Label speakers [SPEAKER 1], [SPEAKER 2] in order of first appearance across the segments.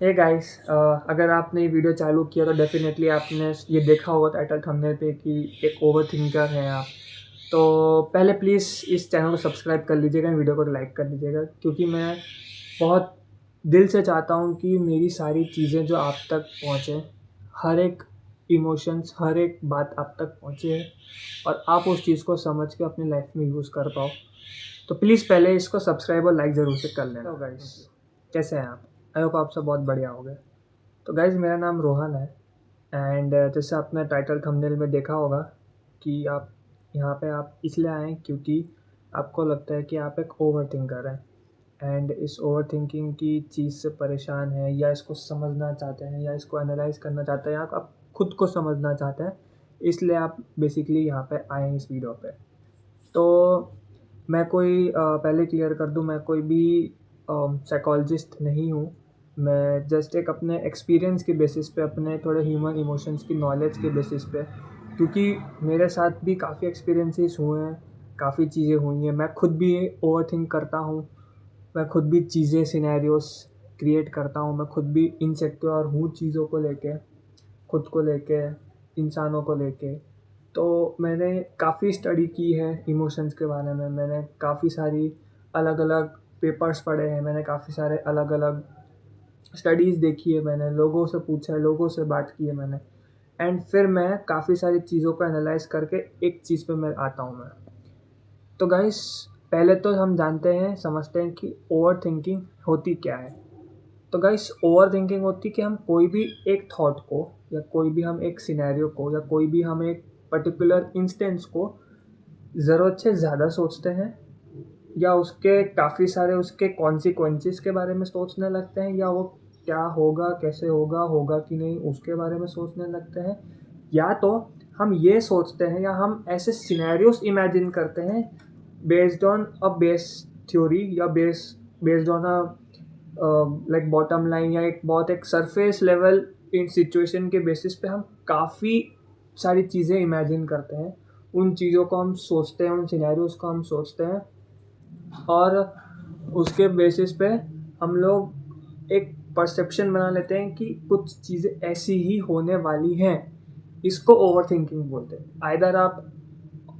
[SPEAKER 1] Hey guys, अगर आपने ये वीडियो चालू किया तो डेफिनेटली आपने ये देखा होगा टाइटल थंबनेल पे कि एक ओवर थिंकर हैं आप। तो पहले प्लीज़ इस चैनल को सब्सक्राइब कर लीजिएगा, वीडियो को लाइक कर लीजिएगा, क्योंकि मैं बहुत दिल से चाहता हूँ कि मेरी सारी चीज़ें जो आप तक पहुँचे, हर एक इमोशंस, हर एक बात आप तक पहुँचे और आप उस चीज़ को समझ के अपनी लाइफ में यूज़ कर पाओ। तो प्लीज़ पहले इसको सब्सक्राइब और लाइक ज़रूर से कर लेना। तो गाइस, कैसे हैं आप? आई होप आप सब बहुत बढ़िया होंगे। तो गाइज़, मेरा नाम रोहन है एंड जैसे आपने टाइटल थंबनेल में देखा होगा कि आप यहाँ पे आप इसलिए आए हैं क्योंकि आपको लगता है कि आप एक ओवर थिंकर हैं एंड इस ओवर थिंकिंग की चीज़ से परेशान हैं या इसको समझना चाहते हैं या इसको एनालाइज करना चाहते हैं या आप खुद को समझना चाहते हैं, इसलिए आप बेसिकली यहाँ पे आए हैं इस वीडियो पे। तो मैं कोई पहले क्लियर कर दूँ, मैं कोई भी साइकोलॉजिस्ट नहीं हूँ। मैं जस्ट एक अपने एक्सपीरियंस के बेसिस पे, अपने थोड़े ह्यूमन इमोशंस की नॉलेज के बेसिस पे, क्योंकि मेरे साथ भी काफ़ी एक्सपीरियंसेस हुए हैं, काफ़ी चीज़ें हुई हैं। मैं खुद भी ओवरथिंक करता हूँ, मैं खुद भी चीज़ें सिनेरियोस क्रिएट करता हूँ, मैं खुद भी इनसिक्योर हूँ चीज़ों को लेके, खुद को लेके, इंसानों को लेके। तो मैंने काफ़ी स्टडी की है इमोशंस के बारे में, मैंने काफ़ी सारी अलग अलग पेपर्स पढ़े हैं, मैंने काफ़ी सारे अलग अलग स्टडीज़ देखी है, मैंने लोगों से पूछा है, लोगों से बात की है मैंने, एंड फिर मैं काफ़ी सारी चीज़ों को एनालाइज करके एक चीज़ पे मैं आता हूँ मैं। तो गाइस, पहले तो हम जानते हैं, समझते हैं कि ओवर थिंकिंग होती क्या है। तो गाइस, ओवर थिंकिंग होती है कि हम कोई भी एक थॉट को या कोई भी हम एक सिनेरियो को या कोई भी हम एक पर्टिकुलर इंस्टेंस को ज़रूरत से ज़्यादा सोचते हैं, या उसके काफ़ी सारे उसके कॉन्सिक्वेंसेस के बारे में सोचने लगते हैं, या वो क्या होगा, कैसे होगा, होगा कि नहीं, उसके बारे में सोचने लगते हैं। या तो हम ये सोचते हैं या हम ऐसे सिनेरियोस इमेजिन करते हैं based on a base theory या based on a like bottom line, या एक बहुत एक सरफेस लेवल इन सिचुएशन के बेसिस पे हम काफ़ी सारी चीज़ें इमेजिन करते हैं। उन चीज़ों को हम सोचते हैं, उन सिनेरियोस को हम सोचते हैं, और उसके बेसिस पे हम लोग एक परसेप्शन बना लेते हैं कि कुछ चीज़ें ऐसी ही होने वाली हैं। इसको ओवर थिंकिंग बोलते हैं। आइदर आप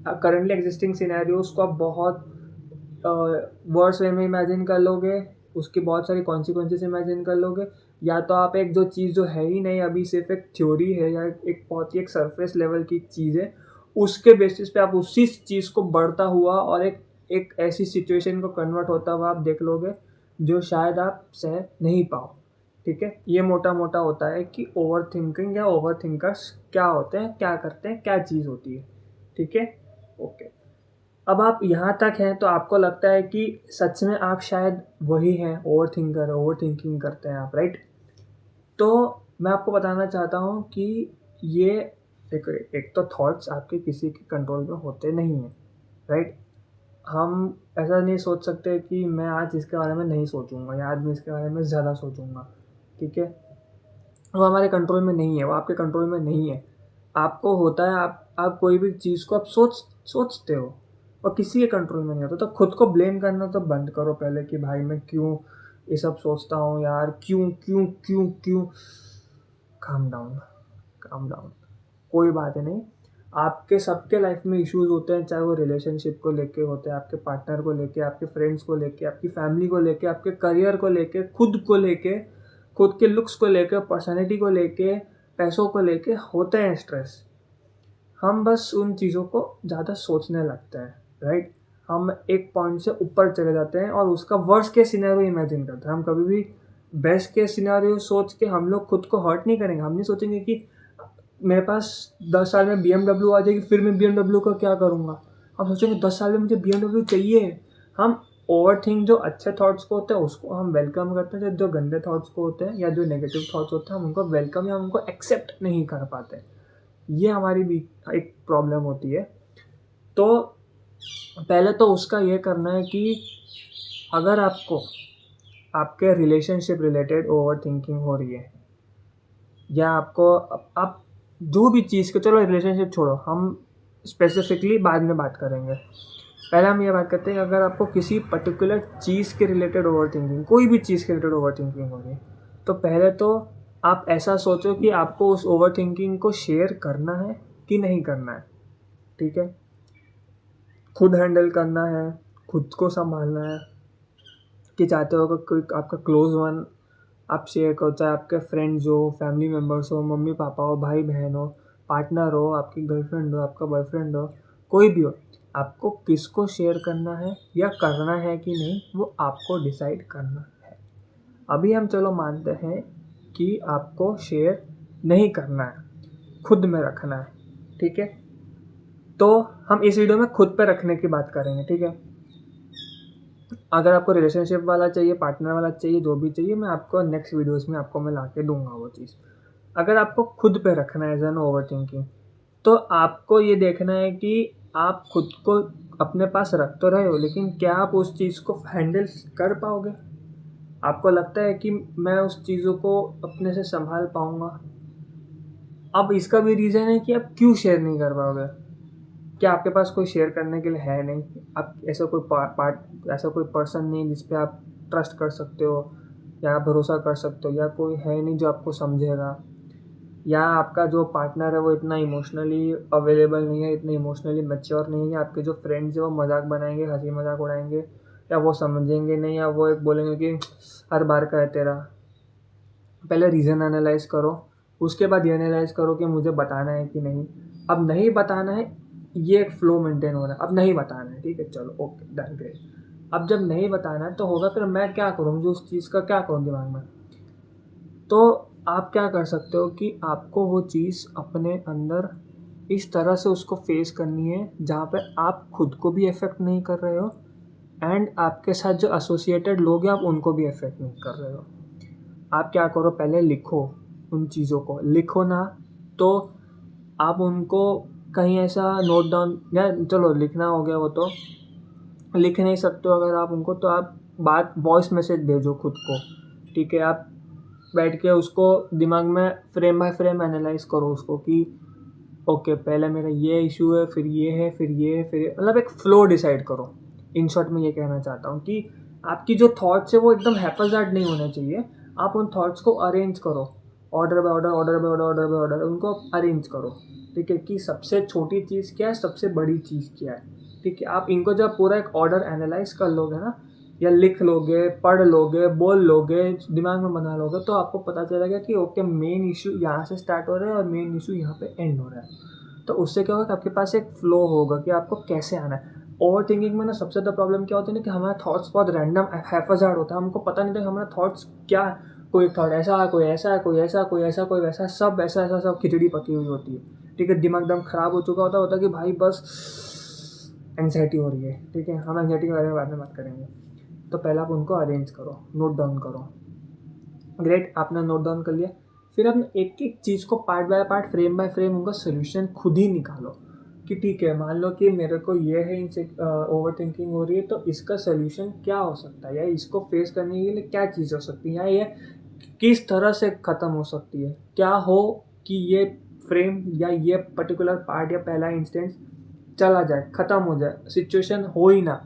[SPEAKER 1] करंटली एग्जिस्टिंग सिनेरियोस को आप बहुत वर्स वे में इमेजिन कर लोगे, उसकी बहुत सारी कॉन्सिक्वेंसेस इमेजिन कर लोगे, या तो आप एक जो चीज़ जो है ही नहीं, अभी सिर्फ एक थ्योरी है या एक बहुत ही एक सरफेस लेवल की चीज़ है, उसके बेसिस पे आप उसी चीज़ को बढ़ता हुआ और एक एक ऐसी सिचुएशन को कन्वर्ट होता हुआ आप देख लोगे जो शायद आप सह नहीं पाओ। ठीक है, ये मोटा मोटा होता है कि ओवर थिंकिंग या ओवर थिंकर्स क्या होते हैं, क्या करते हैं, क्या चीज़ होती है। ठीक है, ओके। अब आप यहाँ तक हैं तो आपको लगता है कि सच में आप शायद वही हैं, ओवर थिंकर, ओवर थिंकिंग करते हैं आप, राइट? तो मैं आपको बताना चाहता हूँ कि ये देखो, एक तो थॉट्स आपके किसी के कंट्रोल में होते नहीं हैं, राइट? हम ऐसा नहीं सोच सकते कि मैं आज इसके बारे में नहीं सोचूंगा या आज मैं इसके बारे में ज़्यादा सोचूंगा। ठीक है, वो हमारे कंट्रोल में नहीं है, वो आपके कंट्रोल में नहीं है। आपको होता है, आप कोई भी चीज़ को आप सोचते हो और किसी के कंट्रोल में नहीं होता। तो खुद को ब्लेम करना तो बंद करो पहले कि भाई मैं क्यों ये सब सोचता हूँ यार, क्यों क्यों क्यों क्यों। काम डाउन, काम डाउन, कोई बात नहीं। आपके सबके लाइफ में इश्यूज होते हैं, चाहे वो रिलेशनशिप को लेके होते हैं, आपके पार्टनर को लेके, आपके फ्रेंड्स को लेके, आपकी फैमिली को लेके, आपके करियर को लेके, खुद को लेके, खुद के लुक्स को लेके, पर्सनैलिटी को लेके, पैसों को लेके होते हैं स्ट्रेस। हम बस उन चीज़ों को ज़्यादा सोचने लगते हैं, राइट? हम एक पॉइंट से ऊपर चले जाते हैं और उसका वर्स्ट केस सिनेरियो इमेजिन करते हैं। हम कभी भी बेस्ट केस सिनेरियो सोच के हम लोग खुद को हर्ट नहीं करेंगे। हम नहीं सोचेंगे कि मेरे पास 10 साल में BMW आ जाएगी, फिर मैं BMW का क्या करूँगा। हम सोचेंगे 10 साल में मुझे BMW चाहिए। हम ओवरथिंक जो अच्छे थॉट्स को होते हैं उसको हम वेलकम करते हैं, जो गंदे थॉट्स को होते हैं या जो नेगेटिव थॉट्स होते हैं हम उनको वेलकम या उनको एक्सेप्ट नहीं कर पाते। ये हमारी भी एक प्रॉब्लम होती है। तो पहले तो उसका ये करना है कि अगर आपको आपके रिलेशनशिप रिलेटेड ओवर थिंकिंग हो रही है, या आपको आप जो भी चीज़ को, चलो रिलेशनशिप छोड़ो, हम स्पेसिफिकली बाद में बात करेंगे। पहले हम ये बात करते हैं कि अगर आपको किसी पर्टिकुलर चीज़ के रिलेटेड ओवर थिंकिंग, कोई भी चीज़ के रिलेटेड ओवर थिंकिंग हो रही है, तो पहले तो आप ऐसा सोचो कि आपको उस ओवरथिंकिंग को शेयर करना है कि नहीं करना है, ठीक है। खुद हैंडल करना है, खुद को संभालना है, कि चाहते हो कि कोई आपका क्लोज वन आप शेयर करो, चाहे आपके फ्रेंड्स हो, फैमिली मेम्बर्स हो, मम्मी पापा हो, भाई बहन हो, पार्टनर हो, आपकी गर्लफ्रेंड हो, आपका बॉयफ्रेंड हो, कोई भी हो, आपको किसको शेयर करना है या करना है कि नहीं वो आपको डिसाइड करना है। अभी हम चलो मानते हैं कि आपको शेयर नहीं करना है, खुद में रखना है, ठीक है। तो हम इस वीडियो में खुद पे रखने की बात करेंगे, ठीक है। अगर आपको रिलेशनशिप वाला चाहिए, पार्टनर वाला चाहिए, जो भी चाहिए, मैं आपको नेक्स्ट वीडियोस में आपको मैं ला के दूंगा वो चीज़। अगर आपको खुद पे रखना है एज एन ओवर थिंकिंग, तो आपको ये देखना है कि आप खुद को अपने पास रख तो रहे हो, लेकिन क्या आप उस चीज़ को हैंडल कर पाओगे? आपको लगता है कि मैं उस चीज़ों को अपने से संभाल पाऊँगा? अब इसका भी रीज़न है कि आप क्यों शेयर नहीं कर पाओगे। क्या आपके पास कोई शेयर करने के लिए है नहीं? आप ऐसा कोई ऐसा कोई पर्सन नहीं जिस पे आप ट्रस्ट कर सकते हो या भरोसा कर सकते हो, या कोई है नहीं जो आपको समझेगा, या आपका जो पार्टनर है वो इतना इमोशनली अवेलेबल नहीं है, इतने इमोशनली मैच्योर नहीं है, आपके जो फ्रेंड्स हैं वो मजाक बनाएंगे, हंसी मजाक उड़ाएंगे, या वो समझेंगे नहीं, या वो एक बोलेंगे कि हर बार का है तेरा। पहले रीज़न एनालाइज करो, उसके बाद ये एनालाइज करो कि मुझे बताना है कि नहीं। अब नहीं बताना है, ये एक फ्लो मेंटेन हो रहा है, अब नहीं बताना है, ठीक है, चलो ओके डन ग्रेट। अब जब नहीं बताना है तो होगा फिर मैं क्या करूँ, मुझे उस चीज़ का क्या करूँ दिमाग में। तो आप क्या कर सकते हो कि आपको वो चीज़ अपने अंदर इस तरह से उसको फेस करनी है जहाँ पे आप खुद को भी इफ़ेक्ट नहीं कर रहे हो एंड आपके साथ जो एसोसिएटेड लोग हैं आप उनको भी इफ़ेक्ट नहीं कर रहे हो। आप क्या करो, पहले लिखो, उन चीज़ों को लिखो ना, तो आप उनको कहीं ऐसा नोट डाउन, या चलो लिखना हो गया वो तो लिख नहीं सकते हो अगर आप उनको, तो आप बात वॉइस मैसेज भेजो खुद को, ठीक है। आप बैठ के उसको दिमाग में फ्रेम बाय फ्रेम एनालाइज करो उसको कि ओके पहले मेरा ये इशू है, फिर ये है, फिर ये है, फिर ये, मतलब एक फ्लो डिसाइड करो। इन शॉर्ट में ये कहना चाहता हूँ कि आपकी जो थॉट्स है वो एकदम हैपजार्ड नहीं होने चाहिए। आप उन थॉट्स को अरेंज करो, order by order, order by order, order by order, उनको अरेंज करो, ठीक है, कि सबसे छोटी चीज़ क्या है, सबसे बड़ी चीज़ क्या है, ठीक है। आप इनको जब पूरा एक ऑर्डर एनालाइज कर लोगे ना, या लिख लोगे, पढ़ लोगे, बोल लोगे, दिमाग में बना लोगे, तो आपको पता चलेगा कि ओके मेन इशू यहाँ से स्टार्ट हो रहा है और मेन इशू यहाँ पे एंड हो रहा है। तो उससे क्या होगा कि आपके पास एक फ्लो होगा कि आपको कैसे आना है। ओवर थिंकिंग में ना सबसे ज़्यादा प्रॉब्लम क्या होती है ना कि हमारा थॉट्स बहुत रैंडम हैफाजार्ड होता है, हमको पता नहीं था हमारा थॉट्स क्या है। कोई थॉट ऐसा है, कोई ऐसा है, कोई ऐसा, कोई ऐसा, कोई वैसा, सब ऐसा ऐसा सब खिचड़ी पकी हुई होती है, ठीक है। दिमाग एकदम ख़राब हो चुका होता है कि भाई बस एंग्जाइटी हो रही है, ठीक है। हम एंग्जाइटी के बारे में बाद में बात करेंगे। तो पहले आप उनको अरेंज करो, नोट डाउन करो। ग्रेट, आपने नोट डाउन कर लिया। फिर अपने एक एक चीज़ को part by part, frame by frame उनका सोल्यूशन खुद ही निकालो कि ठीक है, मान लो कि मेरे को ये है, इनसे ओवर थिंकिंग हो रही है, तो इसका सोल्यूशन क्या हो सकता है, या इसको फेस करने के लिए क्या चीज़ हो सकती है, या ये किस तरह से ख़त्म हो सकती है। क्या हो कि ये फ्रेम या ये पर्टिकुलर पार्ट या पहला इंस्टेंस चला जाए, ख़त्म हो जाए, सिचुएशन हो ही ना।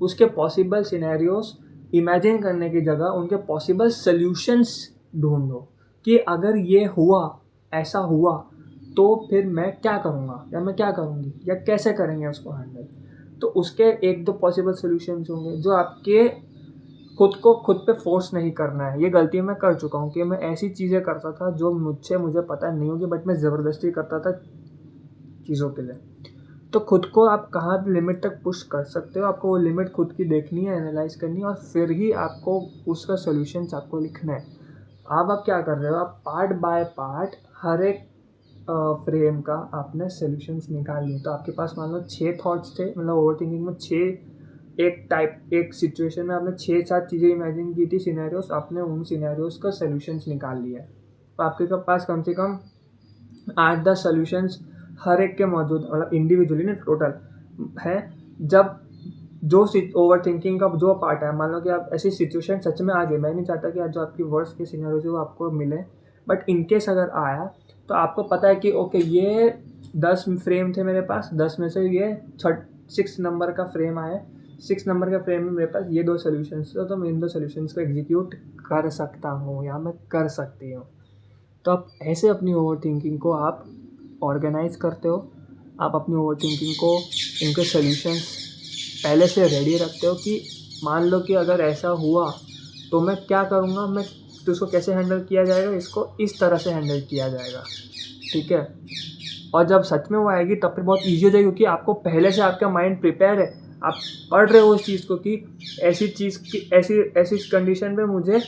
[SPEAKER 1] उसके पॉसिबल सिनेरियोस इमेजिन करने की जगह उनके पॉसिबल सल्यूशंस ढूंढो कि अगर ये हुआ, ऐसा हुआ, तो फिर मैं क्या करूँगा या मैं क्या करूँगी या कैसे करेंगे उसको हैंडल। तो उसके एक दो पॉसिबल सॉल्यूशंस होंगे जो आपके खुद को खुद पे फोर्स नहीं करना है। ये गलती मैं कर चुका हूँ कि मैं ऐसी चीज़ें करता था जो मुझे पता नहीं होगी, बट मैं ज़बरदस्ती करता था चीज़ों के लिए। तो खुद को आप कहाँ लिमिट तक पुश कर सकते हो, आपको वो लिमिट खुद की देखनी है, एनालाइज करनी है, और फिर ही आपको उसका सोल्यूशंस आपको लिखना है। अब आप क्या कर रहे हो, आप पार्ट बाय पार्ट हर एक फ्रेम का आपने सोल्यूशंस निकाल लिए। तो आपके पास मान लो 6 थॉट्स थे, मतलब ओवर थिंकिंग में 6 एक सिचुएशन में आपने 6-7 चीज़ें इमेजिन की थी, सिनेरियोस, आपने उन सिनेरियोस का सोल्यूशंस निकाल लिया है। तो आपके पास कम से कम 8-10 सोल्यूशंस हर एक के मौजूद, मतलब इंडिविजुअली ना टोटल है। जब जो ओवर थिंकिंग का जो पार्ट है, मान लो कि आप ऐसी सिचुएशन सच में आ गई, मैं नहीं चाहता कि आज जो आपकी वर्स्ट के सिनेरियो जो आपको मिले, बट इनकेस अगर आया तो आपको पता है कि ओके ये 10 फ्रेम थे मेरे पास, 10 में से ये 6 नंबर का फ्रेम आया, 6 नंबर के फ्रेम में मेरे पास ये 2 सॉल्यूशंस थे, तो मैं इन 2 सॉल्यूशंस को एग्जीक्यूट कर सकता हूँ या मैं कर सकती हूँ। तो आप ऐसे अपनी ओवरथिंकिंग को आप ऑर्गेनाइज़ करते हो, आप अपनी ओवरथिंकिंग को, इनके सॉल्यूशंस पहले से रेडी रखते हो कि मान लो कि अगर ऐसा हुआ तो मैं क्या करूँगा, मैं तो इसको कैसे हैंडल किया जाएगा, इसको इस तरह से हैंडल किया जाएगा, ठीक है। और जब सच में वो आएगी तब फिर बहुत ईजी हो जाएगी, क्योंकि आपको पहले से आपका माइंड प्रिपेयर है, आप पढ़ रहे हो उस चीज़ को कि ऐसी चीज़ की ऐसी ऐसी कंडीशन पे मुझे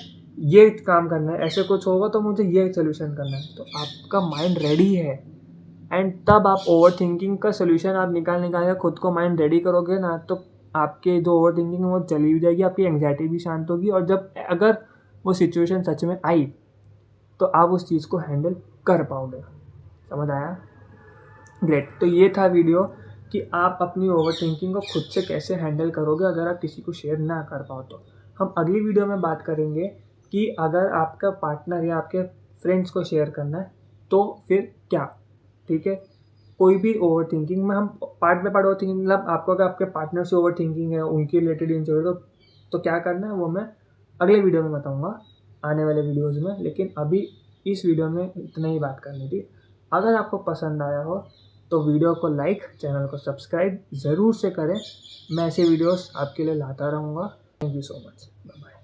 [SPEAKER 1] ये काम करना है, ऐसे कुछ होगा तो मुझे ये सोल्यूशन करना है, तो आपका माइंड रेडी है। एंड तब आप ओवर थिंकिंग का सोल्यूशन आप निकाल के खुद को माइंड रेडी करोगे ना, तो आपके जो ओवर थिंकिंग है वो चली भी जाएगी, आपकी एंग्जाइटी भी शांत होगी, और जब अगर वो सिचुएशन सच में आई तो आप उस चीज़ को हैंडल कर पाओगे। समझ आया? ग्रेट। तो ये था वीडियो कि आप अपनी ओवर थिंकिंग को खुद से कैसे हैंडल करोगे अगर आप किसी को शेयर ना कर पाओ तो। हम अगली वीडियो में बात करेंगे कि अगर आपका पार्टनर या आपके फ्रेंड्स को शेयर करना है तो फिर क्या, ठीक है। कोई भी ओवर थिंकिंग में हम part by part over thinking, मतलब आपको अगर आपके पार्टनर से ओवर थिंकिंग है, उनकी रिलेटेड इनसिक्योरिटी, तो क्या करना है वो मैं अगले वीडियो में बताऊँगा, आने वाले वीडियोज़ में। लेकिन अभी इस वीडियो में इतना ही बात करनी थी। अगर आपको पसंद आया हो तो वीडियो को लाइक, चैनल को सब्सक्राइब ज़रूर से करें। मैं ऐसे वीडियोस आपके लिए लाता रहूँगा। Thank you so much. Bye bye.